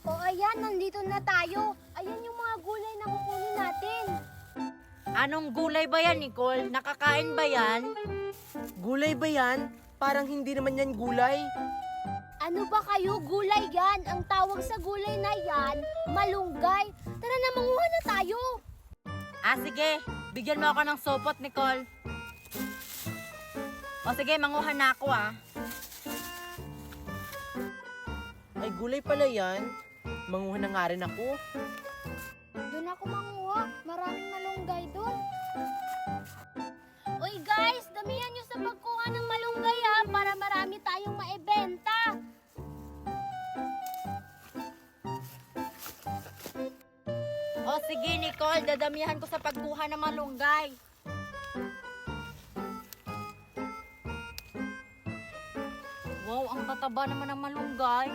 O ayan, nandito na tayo. Ayan yung mga gulay na kukunin natin. Anong gulay ba yan, Nicole? Nakakain ba yan? Gulay ba yan? Parang hindi naman yan gulay. Ano ba kayo? Gulay yan. Ang tawag sa gulay na yan, malunggay. Tara na, manguha na tayo. Sige. Bigyan mo ako ng sopot, Nicole. O sige, manguha na ako Ay, gulay pala yan. Manguha na nga rin ako. Doon ako manguha. Maraming malunggay doon. Uy guys, damihan nyo sa pagkuha ng malunggay para marami tayong maibenta. O sige, Nicole, dadamihan ko sa pagkuha ng malunggay. Wow, ang tataba naman ng malunggay.